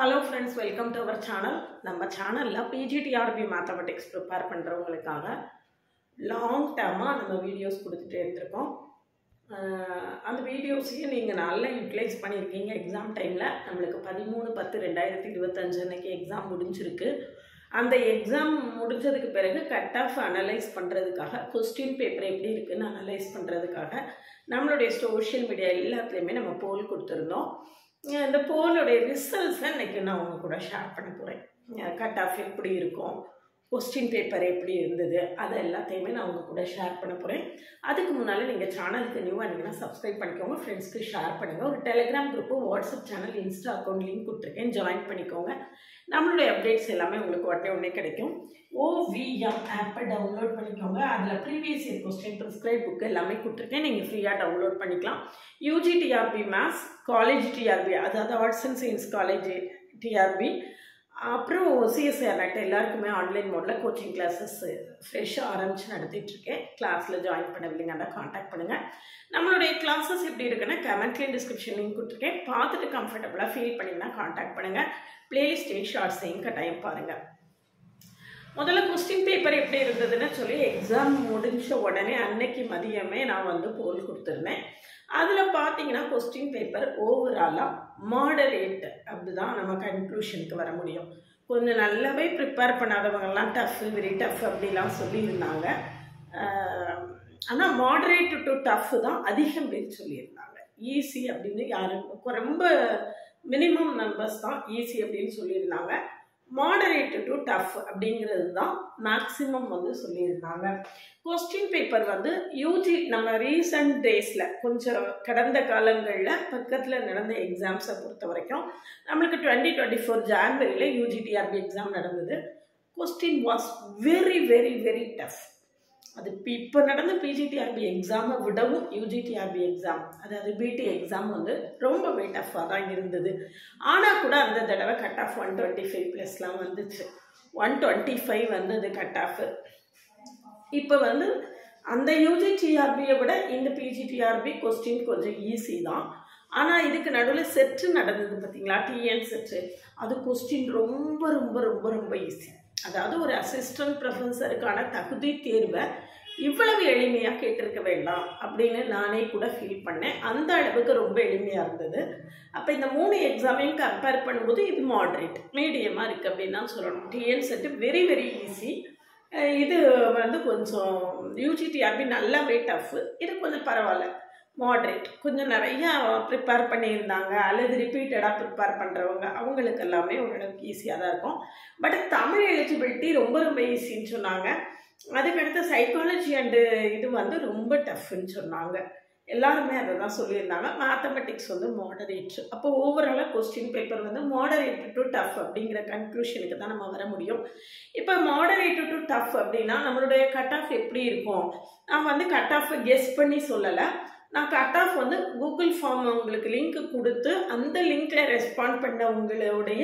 Hello friends, welcome to our channel. நம்ம சேனல்ல PGTRB Mathematics prepare பண்றவங்களுக்காக long term நம்ம videos கொடுத்துட்டே இருந்திருக்கோம். அந்த வீடியோஸையும் நீங்க நல்லா யூட்டிலைஸ் பண்ணிருக்கீங்க. எக்ஸாம் டைம்ல நமக்கு 13/10/2025 அன்னைக்கு எக்ஸாம் முடிஞ்சிருக்கு. அந்த எக்ஸாம் முடிஞ்சதுக்கு பிறகு கட் ஆஃப் அனலைஸ் பண்றதுக்காக क्वेश्चन பேப்பர் எப்படி இருக்குன்னு அனலைஸ் பண்றதுக்காக நம்மளுடைய சோஷியல் மீடியா எல்லாத்துலயுமே நம்ம போல் கொடுத்திருந்தோம். இந்த போலோட ரிசல்ட்ஸ் இன்னைக்கு நான் உங்க கூட ஷேர் பண்ண போறேன். கட் ஆஃப் எப்படி இருக்கும், क्वेश्चन பேப்பர் எப்படி இருந்தது, அது எல்லாத்தையுமே நான் உங்க கூட ஷேர் பண்ண போறேன். அதுக்கு முன்னால நீங்க சேனலுக்கு நியூவா இருந்தீங்கன்னா சப்ஸ்கிரைப் பண்ணிக்கோங்க, ஃப்ரெண்ட்ஸ்க்கு ஷேர் பண்ணுங்க. ஒரு Telegram group, WhatsApp channel, Insta account link கொடுத்துருக்கேன், ஜாயின் பண்ணிக்கோங்க. நம்மளுடைய அப்டேட்ஸ் எல்லாமே உங்களுக்கு உடனே கிடைக்கும். OVM ஆப்பை டவுன்லோட் பண்ணிக்கோங்க. அதில் previous year question prescribe book எல்லாமே கொடுத்துருக்கேன், நீங்கள் ஃப்ரீயாக டவுன்லோட் பண்ணிக்கலாம். UGTRB மேத்ஸ், காலேஜ் டிஆர்பி, அதாவது arts and science college TRP, அப்புறம் CSIR நெட் எல்லாருக்குமே ஆன்லைன் மோடில் கோச்சிங் கிளாஸஸ் ஃப்ரெஷ்ஷாக ஆரம்பித்து நடத்திட்டுருக்கேன். கிளாஸில் ஜாயின் பண்ணவில்லைங்கன்னா கான்டாக்ட் பண்ணுங்கள். நம்மளுடைய கிளாஸஸ் எப்படி இருக்குன்னா கமெண்ட்லேயும் டிஸ்கிரிப்ஷன் லிங்க் கொடுத்துருக்கேன், பார்த்துட்டு கம்ஃபர்டபுளாக ஃபீல் பண்ணிங்கன்னா கான்டாக்ட் பண்ணுங்கள். பிளேலிஸ்டையும் ஷார்ட்ஸையும் கட்டாயம் பாருங்கள். முதல்ல கொஸ்டின் பேப்பர் எப்படி இருந்ததுன்னு சொல்லி எக்ஸாம் முடிஞ்ச உடனே அன்னைக்கு மதியமே நான் போல் கொடுத்துருந்தேன். அதில் பார்த்தீங்கன்னா கொஸ்டின் பேப்பர் ஓவராலாக மாடரேட் அப்படிதான் நம்ம கன்க்ளூஷனுக்கு வர முடியும். கொஞ்சம் நல்லாவே ப்ரிப்பேர் பண்ணாதவங்கெல்லாம் டஃப், வெரி டஃப் அப்படிலாம் சொல்லியிருந்தாங்க. ஆனால் மாடரேட் டு டஃப் தான் அதிகம் பேர் சொல்லியிருந்தாங்க. ஈஸி அப்படின்னு யாரும் ரொம்ப மினிமம் மெம்பர்ஸ் தான் ஈஸி அப்படின்னு சொல்லியிருந்தாங்க. மாடரேட் டு டஃப் அப்படிங்கிறது தான் மேக்ஸிமம் சொல்லியிருந்தாங்க. கொஸ்டின் பேப்பர் யூஜி நம்ம ரீசன்ட் டேஸில் கொஞ்சம் கடந்த காலங்களில் பக்கத்தில் நடந்த எக்ஸாம்ஸை பொறுத்த வரைக்கும் நம்மளுக்கு 2024 ஜான்வரியில் UGTRB எக்ஸாம் நடந்தது. Question was very very very tough. அது இப்போ நடந்த PGTRB எக்ஸாமை விடவும் UGTRB எக்ஸாம், அதாவது பிடி எக்ஸாம் ரொம்பவே டஃப்பாக தான் இருந்தது. ஆனால் கூட அந்த தடவை கட் ஆஃப் 125+ வந்துச்சு. 125 வந்தது கட் ஆஃப். இப்போ அந்த UGTRBயை விட இந்த PGTRB கொஸ்டின் கொஞ்சம் ஈஸி தான். ஆனால் இதுக்கு நடுவில் செட்டு நடந்தது பார்த்தீங்களா, TN செட்டு, அது கொஸ்டின் ரொம்ப ரொம்ப ரொம்ப ரொம்ப ஈஸி. அதாவது ஒரு அசிஸ்டன்ட் ப்ரொஃபஸருக்கான தகுதி தேர்வை இவ்வளவு எளிமையாக கேட்டிருக்க வேண்டாம் அப்படின்னு நானே கூட ஃபீல் பண்ணேன். அந்த அளவுக்கு ரொம்ப எளிமையாக இருந்தது. அப்போ இந்த 3 எக்ஸாமையும் கம்பேர் பண்ணும்போது இது மாடரேட் மீடியமாக இருக்குது அப்படின்னு தான் சொல்லணும். TN set very very easy. இது கொஞ்சம் UGTRB நல்லாவே டஃப். இது கொஞ்சம் பரவாயில்ல, மாடரேட். கொஞ்சம் நிறையா ப்ரிப்பேர் பண்ணியிருந்தாங்க அல்லது ரிப்பீட்டடாக ப்ரிப்பேர் பண்ணுறவங்க அவங்களுக்கு எல்லாமே ஓரளவுக்கு ஈஸியாக தான் இருக்கும். பட் தமிழ் எலிஜிபிலிட்டி ரொம்ப ரொம்ப ஈஸின்னு சொன்னாங்க. அதுக்கடுத்து சைக்காலஜி அண்டு இது ரொம்ப டஃப்னு சொன்னாங்க. எல்லாருமே அதை தான் சொல்லியிருந்தாங்க. Mathematics moderate. அப்போ ஓவராலாக question paper moderate to tough அப்படிங்கிற கன்க்ளூஷனுக்கு தான் நம்ம வர முடியும். இப்போ மாடரேட் டு டஃப் அப்படின்னா நம்மளுடைய கட் ஆஃப் எப்படி இருக்கும்? நான் கட் ஆஃப் கெஸ் பண்ணி சொல்லலை. நான் கட் ஆஃப் கூகுள் ஃபார்ம் உங்களுக்கு லிங்க் கொடுத்து அந்த லிங்க்ல ரெஸ்பாண்ட் பண்ண உங்களுடைய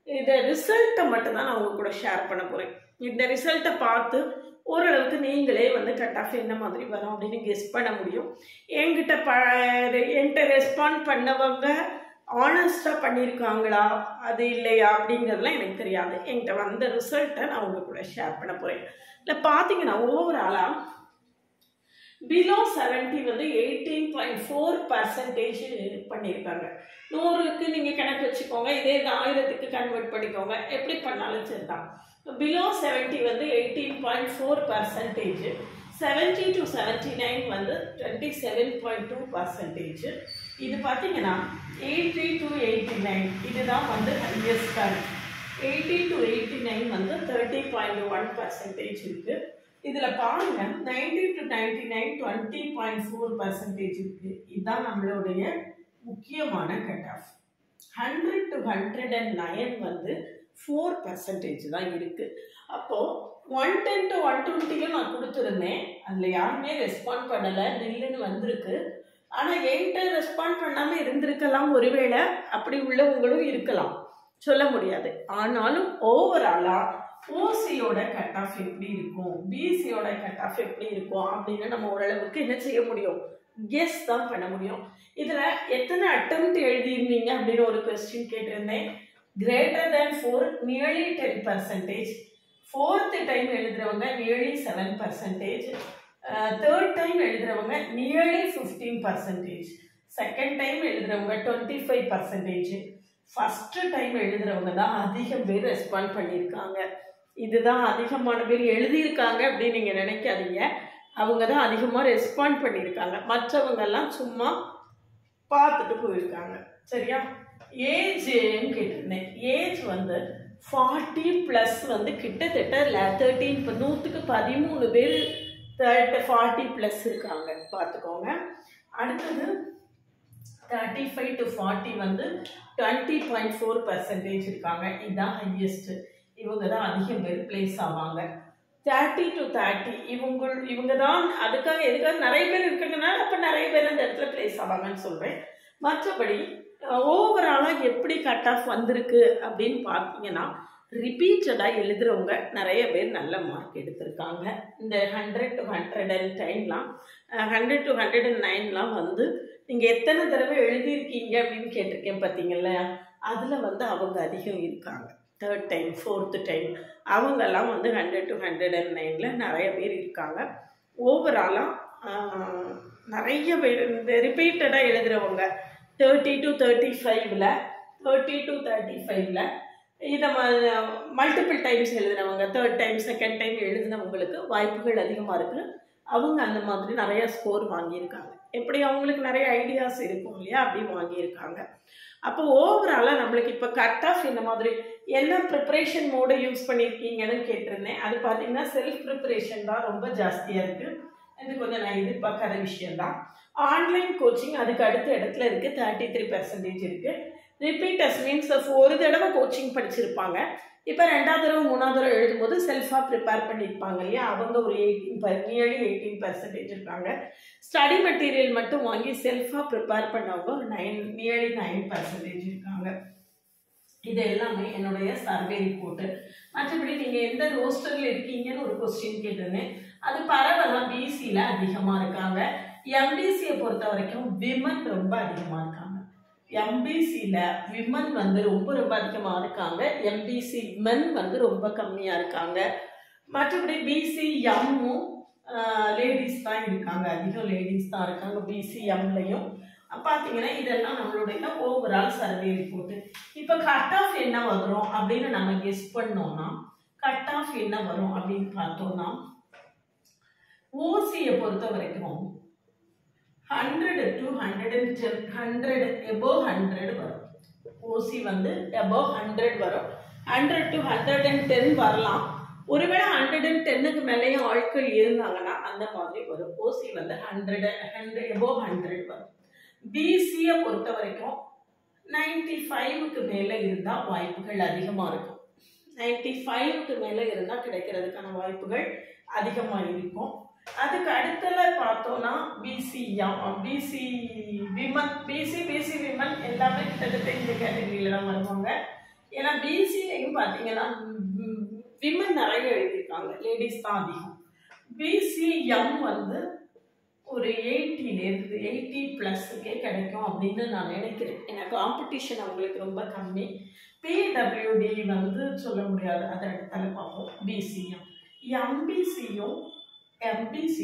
இதை ரிசல்ட்டை மட்டும்தான் நான் உங்க கூட ஷேர் பண்ண போறேன். இந்த ரிசல்ட்டை பார்த்து ஓரளவுக்கு நீங்களே கட் ஆஃப் என்ன மாதிரி வரும் அப்படின்னு கெஸ் பண்ண முடியும். என்கிட்ட ரெஸ்பாண்ட் பண்ணவங்க ஆனஸ்டாக பண்ணியிருக்காங்களா அது இல்லையா அப்படிங்கிறதுலாம் எனக்கு தெரியாது. என்கிட்ட வந்த ரிசல்ட்டை நான் உங்க கூட ஷேர் பண்ண போறேன். இல்லை பார்த்தீங்கன்னா ஓவராலாக பிலோ 70 18.4% பண்ணியிருக்காங்க. 100க்கு நீங்கள் கணக்கு வச்சுக்கோங்க, இதே 1000க்கு கன்வெர்ட் பண்ணிக்கோங்க, எப்படி பண்ணாலும் சரிதான். Below 70 18.4%, 70 to 79 27.2%. இது பார்த்தீங்கன்னா 80 to 89 இதுதான் ஹையஸ்டாக. 80 to 89 30.1% இருக்கு. இதில் பாருங்க 90 to 99 20.4% இருக்கு. இதுதான் நம்மளுடைய முக்கியமான கட் ஆஃப். 100 to 109 4% தான் இருக்கு. அப்போ 110 to 120 நான் கொடுத்துருந்தேன், அதில் யாருமே ரெஸ்பாண்ட் பண்ணலை, நில்லுன்னு வந்திருக்கு. ஆனால் என்கிட்ட ரெஸ்பாண்ட் பண்ணாமல் இருந்திருக்கலாம், ஒருவேளை அப்படி உள்ளவங்களும் இருக்கலாம், சொல்ல முடியாது. ஆனாலும் ஓவராலாக ஓசியோட கட் ஆஃப் எப்படி இருக்கும், பிசியோட கட் ஆஃப் எப்படி இருக்கும் அப்படின்னு நம்ம ஓரளவுக்கு என்ன செய்ய முடியும், கெஸ் தான் பண்ண முடியும். இதில் எத்தனை அட்டெம்ப்ட் எழுதியிருந்தீங்க அப்படின்னு ஒரு கொஸ்டின் கேட்டிருந்தேன். greater than 4 nearly 10%, fourth time எழுதுறவங்க nearly 7%, third time எழுதுறவங்க nearly 15%, second time எழுதுறவங்க 25%, first time எழுதுறவங்க தான் அதிகம் பேர் ரெஸ்பாண்ட் பண்ணியிருக்காங்க. இதுதான் அதிகமான பேர் எழுதியிருக்காங்க அப்படின்னு நீங்கள் நினைக்காதீங்க. அவங்க தான் அதிகமாக ரெஸ்பாண்ட் பண்ணியிருக்காங்க. மற்றவங்கெல்லாம் சும்மா பார்த்துட்டு போயிருக்காங்க. சரியா? ஏஜ்னு கேட்டிருந்தேன். ஏஜ் வந்து 40+ வந்து கிட்டத்தட்ட 13, இப்போ 100க்கு 13 பேர் 40+ இருக்காங்க. பார்த்துக்கோங்க. அடுத்தது 35 to 40 வந்து 20.4% இருக்காங்க. இதுதான் ஹையஸ்ட். இவங்க தான் அதிகம் பேர் பிளேஸ் ஆவாங்க. 30 to 30 இவங்க தான் அதுக்காக எதுக்காக நிறைய பேர் இருக்கிறதுனால அப்போ நிறைய பேர் அந்த இடத்துல பிளேஸ் ஆவாங்கன்னு சொல்கிறேன். மற்றபடி ஓவராலாக எப்படி கட் ஆஃப் வந்திருக்கு அப்படின்னு பார்த்தீங்கன்னா, ரிப்பீட்டடாக எழுதுகிறவங்க நிறைய பேர் நல்ல மார்க் எடுத்திருக்காங்க. இந்த 100 to 110லாம் 100 to 109லாம் வந்து நீங்கள் எத்தனை தடவை எழுதியிருக்கீங்க அப்படின்னு கேட்டிருக்கேன் பார்த்தீங்கல்ல, அதில் வந்து அவங்க அதிகம் இருக்காங்க. தேர்ட் டைம், ஃபோர்த்து டைம் அவங்கெல்லாம் வந்து 100 to 109ல் நிறைய பேர் இருக்காங்க. ஓவராலாக நிறைய பேர் இந்த ரிப்பீட்டடாக எழுதுகிறவங்க 30 to 35ல் 30 to 35ல் இதை மல்டிபிள் டைம்ஸ் எழுதினவங்க, தேர்ட் டைம் செகண்ட் டைம் எழுதினவங்களுக்கு வாய்ப்புகள் அதிகமாக இருக்குது. அவங்க அந்த மாதிரி நிறைய ஸ்கோர் வாங்கியிருக்காங்க. எப்படி அவங்களுக்கு நிறைய ஐடியாஸ் இருக்கும் இல்லையா, அப்படி வாங்கியிருக்காங்க. அப்போ ஓவராலாக நம்மளுக்கு இப்போ கட் ஆஃப் இந்த மாதிரி என்ன ப்ரிப்ரேஷன் மோடை யூஸ் பண்ணியிருக்கீங்கன்னு கேட்டிருந்தேன். அது பார்த்தீங்கன்னா செல்ஃப் ப்ரிப்ரேஷன் தான் ரொம்ப ஜாஸ்தியாக இருக்குது. இது கொஞ்சம் நான் எதிர்பார்க்காத விஷயம்தான். ஆன்லைன் கோச்சிங் அதுக்கு அடுத்த இடத்துல இருக்குது, 33% இருக்குது. ரிப்பீட்டர்ஸ் மீன்ஸ் ஒரு தடவை கோச்சிங் படிச்சிருப்பாங்க, இப்போ 2வது தடவை 3வது தடவை எழுதும்போது செல்ஃபாக ப்ரிப்பேர் பண்ணியிருப்பாங்க இல்லையா, அவங்க ஒரு நியர்லி 18% இருக்காங்க. ஸ்டடி மெட்டீரியல் மட்டும் வாங்கி செல்ஃபாக ப்ரிப்பேர் பண்ணவங்க ஒரு நியர்லி 9% இருக்காங்க. இது எல்லாமே என்னுடைய சர்வே ரிப்போர்ட்டு. மற்றபடி நீங்கள் எந்த ரோஸ்டரில் இருக்கீங்கன்னு ஒரு கொஸ்டின் கேட்டிருந்தேன். அது பரவலாக பிசியில் அதிகமாக இருக்காங்க. எம்பிசியை பொறுத்த வரைக்கும் விமன் ரொம்ப அதிகமாக இருக்காங்க. எம்பிசியில் விமன் வந்து ரொம்ப அதிகமாக இருக்காங்க. எம்பிசி மென் வந்து ரொம்ப கம்மியாக இருக்காங்க. மற்றபடி பிசி எம்மும் லேடிஸ் தான் இருக்காங்க, அதிகம் லேடிஸ் தான் இருக்காங்க பிசி எம்லையும். பார்த்தீங்கன்னா இதெல்லாம் நம்மளுடைய ஓவரால் சர்வே ரிப்போர்ட்டு. இப்போ கட் ஆஃப் என்ன வரும் அப்படின்னு நம்ம கெஸ் பண்ணோம்னா, கட் ஆஃப் என்ன வரும் அப்படின்னு பார்த்தோம்னா, ஓசியை பொறுத்த வரைக்கும் 100 to 110, 100 above 100 வரும். ஓசி வந்து above 100 வரும். 100 to 110 வரலாம். ஒருவேளை 110க்கு மேலேயும் ஆட்கள் இருந்தாங்கன்னா அந்த மாதிரி வரும். ஓசி வந்து 100 above 100 வரும். பிசியை பொறுத்த வரைக்கும் 95க்கு மேலே இருந்தால் வாய்ப்புகள் அதிகமாக இருக்கும். 95க்கு மேலே இருந்தால் கிடைக்கிறதுக்கான வாய்ப்புகள் அதிகமாக இருக்கும். அதுக்கு அடுத்தல பார்த்தோம்னா பிசி விமன் எல்லாமே கிட்டத்தட்ட இந்த கேட்டகரியில தான் வருவாங்க. ஏன்னா பிசிலையும் பார்த்தீங்கன்னா விமன் நிறைய எழுதியிருக்காங்க, லேடிஸ் தான் அதிகம். பிசிஎம் வந்து ஒரு 80லேருந்து 80+க்கே கிடைக்கும் அப்படின்னு நான் நினைக்கிறேன். ஏன்னா காம்படிஷன் அவங்களுக்கு ரொம்ப கம்மி. பிடபிள்யூடி வந்து சொல்ல முடியாது, அதை இடத்துல பார்ப்போம். பிசிஎம் எம்பிசியும் 80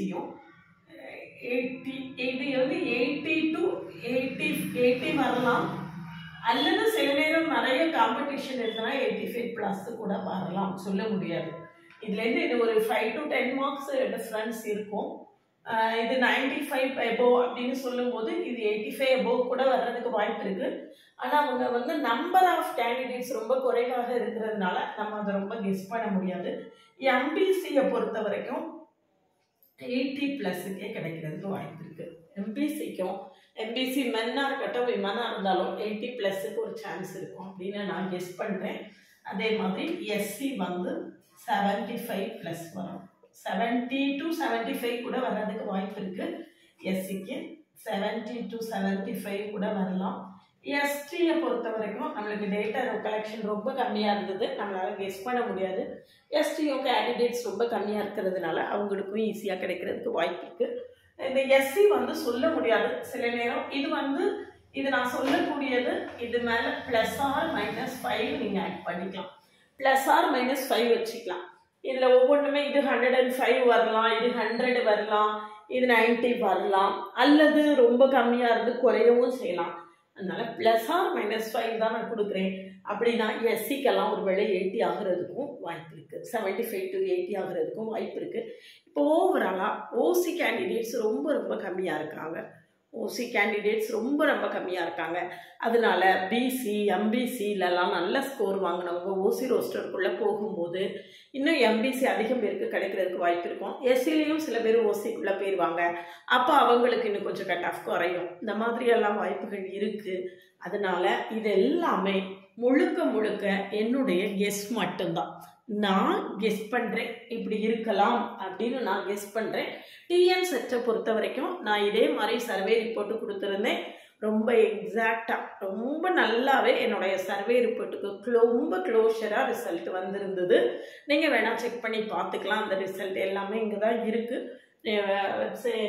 இது வந்து 80 to 80 வரலாம். அல்லது சில நேரம் நிறைய காம்படிஷன் இருக்குன்னா 85+ கூட வரலாம், சொல்ல முடியாது. இதுலேருந்து இது ஒரு 5 to 10 மார்க்ஸ் டிஃப்ரென்ஸ் இருக்கும். இது 95 above அப்படின்னு சொல்லும்போது இது 85 above கூட வர்றதுக்கு வாய்ப்பு இருக்குது. ஆனால் அவங்க வந்து நம்பர் ஆஃப் கேண்டிடேட்ஸ் ரொம்ப குறைவாக இருக்கிறதுனால நம்ம அதை ரொம்ப கெஸ் பண்ண முடியாது. எம்பிசியை பொறுத்த வரைக்கும் 80+க்கே கிடைக்கிறதுக்கு வாய்ப்பு இருக்குது. எம்பிசிக்கும் எம்பிசி மென்னாக இருக்கட்டும் விமனாக இருந்தாலும் 80+க்கு ஒரு சான்ஸ் இருக்கும் அப்படின்னு நான் கெஸ் பண்ணுறேன். அதே மாதிரி எஸ்சி வந்து 75+ வரும். 70 to 75 கூட வர்றதுக்கு வாய்ப்பு இருக்குது. எஸ்சிக்கு 70 to 75 கூட வரலாம். எஸ்டியை பொறுத்த வரைக்கும் நம்மளுக்கு டேட்டா கலெக்ஷன் ரொம்ப கம்மியாக இருந்தது, நம்மளால் கெஸ் பண்ண முடியாது. எஸ்டியும் கேண்டிடேட்ஸ் ரொம்ப கம்மியாக இருக்கிறதுனால அவங்களுக்கும் ஈஸியாக கிடைக்கிறதுக்கு வாய்ப்பு இருக்குது. இந்த எஸ்சி வந்து சொல்ல முடியாது சில நேரம். இது வந்து இது நான் சொல்லக்கூடியது இது மேல பிளஸ் ஆர் மைனஸ் 5 நீங்க ஆட் பண்ணிக்கலாம். பிளஸ் ஆர் மைனஸ் 5 வச்சுக்கலாம். இதுல ஒவ்வொன்றுமே இது 105 வரலாம், இது 100 வரலாம், இது 90 வரலாம், அல்லது ரொம்ப கம்மியா இருந்து குறையவும் செய்யலாம். அதனால பிளஸ் ஆர் மைனஸ் 5 தான் நான் கொடுக்குறேன். அப்படின்னா எஸ்சிக்கெல்லாம் ஒரு வேளை 80 ஆகுறதுக்கும் வாய்ப்பு இருக்கு, 75 to 80 ஆகுறதுக்கும் வாய்ப்பு இருக்கு. இப்போ ஓவராலா ஓசி கேண்டிடேட்ஸ் ரொம்ப ரொம்ப கம்மியா இருக்காங்க. ஓசி கேண்டிடேட்ஸ் ரொம்ப ரொம்ப கம்மியாக இருக்காங்க. அதனால பிசி எம்பிசிலலாம் நல்ல ஸ்கோர் வாங்கினவங்க ஓசி ரோஸ்டருக்குள்ளே போகும்போது இன்னும் எம்பிசி அதிகம் பேருக்கு கிடைக்கிறதுக்கு வாய்ப்பு இருக்கும். எஸ்சிலையும் சில பேர் ஓசிக்குள்ளே போயிடுவாங்க. அப்போ அவங்களுக்கு இன்னும் கொஞ்சம் கட் ஆஃப் குறையும். இந்த மாதிரியெல்லாம் வாய்ப்புகள் இருக்குது. அதனால இது எல்லாமே முழுக்க முழுக்க என்னுடைய கெஸ் மட்டும்தான். நான் கெஸ் பண்ணுறேன் இப்படி இருக்கலாம் அப்படின்னு நான் கெஸ் பண்ணுறேன். டிஎன் செட்டை பொறுத்த வரைக்கும் நான் இதே மாதிரி சர்வே ரிப்போர்ட்டு கொடுத்துருந்தேன். ரொம்ப எக்ஸாக்டாக ரொம்ப நல்லாவே என்னுடைய சர்வே ரிப்போர்ட்டுக்கு ரொம்ப க்ளோஷராக ரிசல்ட் வந்திருந்தது. நீங்கள் வேணால் செக் பண்ணி பார்த்துக்கலாம். அந்த ரிசல்ட் எல்லாமே இங்கே தான் இருக்குது,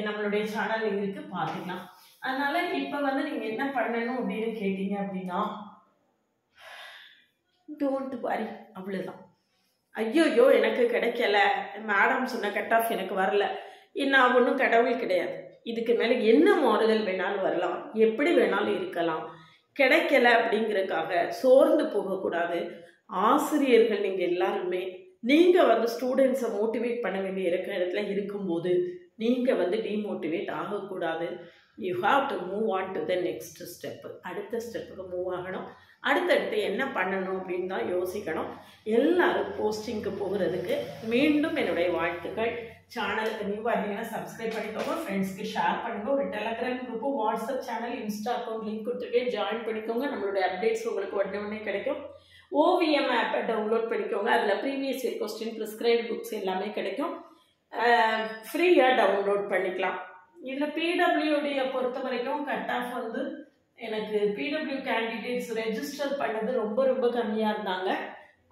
நம்மளுடைய சேனல் இருக்குது, பார்த்துக்கலாம். அதனால் இப்போ நீங்கள் என்ன பண்ணணும் அப்படின்னு கேட்டீங்க அப்படின்னா டோன்ட் வரி, அவ்வளோதான். ஐயோயோ எனக்கு கிடைக்கல, மேடம் சொன்ன கட் ஆஃப் எனக்கு வரல, நான் ஒன்றும் கடவுள் கிடையாது. இதுக்கு மேலே என்ன மாறுதல் வேணாலும் வரலாம், எப்படி வேணாலும் இருக்கலாம். கிடைக்கல அப்படிங்கிறதுக்காக சோர்ந்து போகக்கூடாது. ஆசிரியர்கள் நீங்கள் எல்லாருமே நீங்கள் ஸ்டூடெண்ட்ஸை மோட்டிவேட் பண்ண வேண்டிய இடத்துல இருக்கும்போது நீங்கள் டீமோட்டிவேட் ஆகக்கூடாது. You have to move on to the next step. அடுத்த ஸ்டெப்புக்கு மூவ் ஆகணும். அடுத்தடுத்து என்ன பண்ணணும் அப்படின்னு தான் யோசிக்கணும். எல்லாரும் போஸ்டிங்க்கு போகிறதுக்கு மீண்டும் என்னுடைய வாழ்த்துக்கள். சேனலுக்கு நியூவாக இருந்தீங்கன்னா சப்ஸ்கிரைப் பண்ணிக்கோங்க, ஃப்ரெண்ட்ஸ்க்கு ஷேர் பண்ணுங்கள். ஒரு Telegram group, WhatsApp channel, Insta account link கொடுத்துருக்கேன், ஜாயின் பண்ணிக்கோங்க. நம்மளுடைய அப்டேட்ஸ் உங்களுக்கு உடனே கிடைக்கும். ஓவிஎம் ஆப்பை டவுன்லோட் பண்ணிக்கோங்க. அதில் previous year question, prescribe books எல்லாமே கிடைக்கும். ஃப்ரீயாக டவுன்லோட் பண்ணிக்கலாம். இதில் பிடபிள்யூடியை பொறுத்த வரைக்கும் கட் ஆஃப் எனக்கு பிடபிள்யூ கேண்டிடேட்ஸ் ரெஜிஸ்டர் பண்ணது ரொம்ப ரொம்ப கம்மியாக இருந்தாங்க.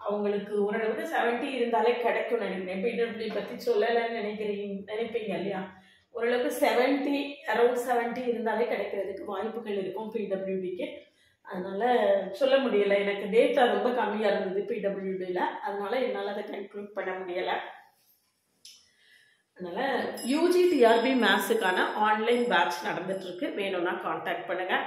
அவங்களுக்கு ஓரளவுக்கு 70 இருந்தாலே கிடைக்கும் நினைக்கிறேன். பிடபிள்யூ பற்றி சொல்லலைன்னு நினைப்பீங்க இல்லையா? ஓரளவுக்கு 70 அரௌண்ட் 70 இருந்தாலே கிடைக்கிறதுக்கு வாய்ப்புகள் இருக்கும் பிடபிள்யூடிக்கு. அதனால சொல்ல முடியலை, எனக்கு டேட்டா ரொம்ப கம்மியாக இருந்தது பிடபிள்யூடியில். அதனால என்னால் அதை கன்க்ளூட் பண்ண முடியலை. அதனால் யூஜி டிஆர்பி மேத்ஸுக்கான ஆன்லைன் பேட்ச் நடந்துட்டுருக்கு. வேணும்னா காண்டாக்ட் பண்ணுங்கள்.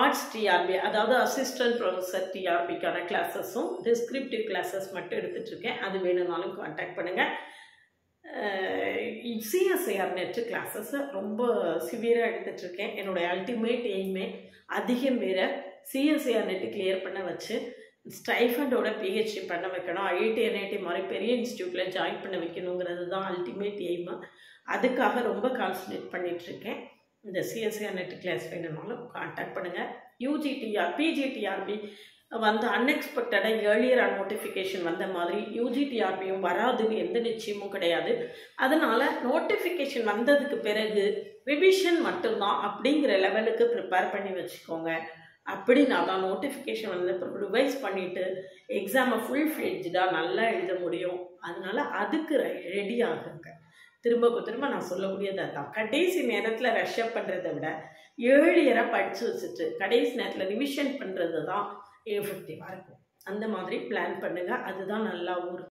ஆர்ட்ஸ் டிஆர்பி, அதாவது அசிஸ்டன்ட் ப்ரொஃபஸர் டிஆர்பிக்கான கிளாஸஸும் டிஸ்கிரிப்டிவ் கிளாஸஸ் மட்டும் எடுத்துகிட்ருக்கேன். அது வேணும்னாலும் காண்டாக்ட் பண்ணுங்கள். சிஎஸ்ஐஆர் நெட்டு கிளாஸஸை ரொம்ப சிவியராக எடுத்துகிட்ருக்கேன். என்னுடைய அல்டிமேட் எய்மே அதிகம் பேரை சிஎஸ்ஐஆர் நெட்டு கிளியர் பண்ண வச்சு ஸ்டைஃபண்டோட பிஹெச்டி பண்ண வைக்கணும். ஐஐடி என்ஐடி மாதிரி பெரிய இன்ஸ்டியூட்டில் ஜாயின் பண்ண வைக்கணுங்கிறது தான் அல்டிமேட் எய்மு. அதுக்காக ரொம்ப கான்சன்ட்ரேட் பண்ணிகிட்ருக்கேன். இந்த சிஎஸ்ஐஆர் நெட் கிளாஸ் வேணும்னாலும் கான்டாக்ட் பண்ணுங்கள். யூஜிடிஆர் பிஜிடிஆர்பி அன்எக்ஸ்பெக்டடாக ஏர்லியர் நோட்டிஃபிகேஷன் வந்த மாதிரி யூஜிடிஆர்பியும் வராதுன்னு எந்த நிச்சயமும் கிடையாது. அதனால் நோட்டிஃபிகேஷன் வந்ததுக்கு பிறகு ரிவிஷன் மட்டும்தான் அப்படிங்கிற லெவலுக்கு ப்ரிப்பேர் பண்ணி வச்சுக்கோங்க. அப்படின்னா தான் நோட்டிஃபிகேஷன் வந்த பிறகு ரிவைஸ் பண்ணிவிட்டு எக்ஸாமை ஃபுல் ஃப்ளெட்ஜாக நல்லா எழுத முடியும். அதனால் அதுக்கு ரெடி ஆகுங்க. திரும்ப நான் சொல்லக்கூடியது தான், கடைசி நேரத்தில் ரஷ்அப் பண்ணுறதை விட ஏர்லியராக படித்து வச்சுட்டு கடைசி நேரத்தில் ரிவிஷன் பண்ணுறது தான் எஃபெக்டிவாக இருக்கும். அந்த மாதிரி பிளான் பண்ணுங்கள். அதுதான் நல்லா ஊர்.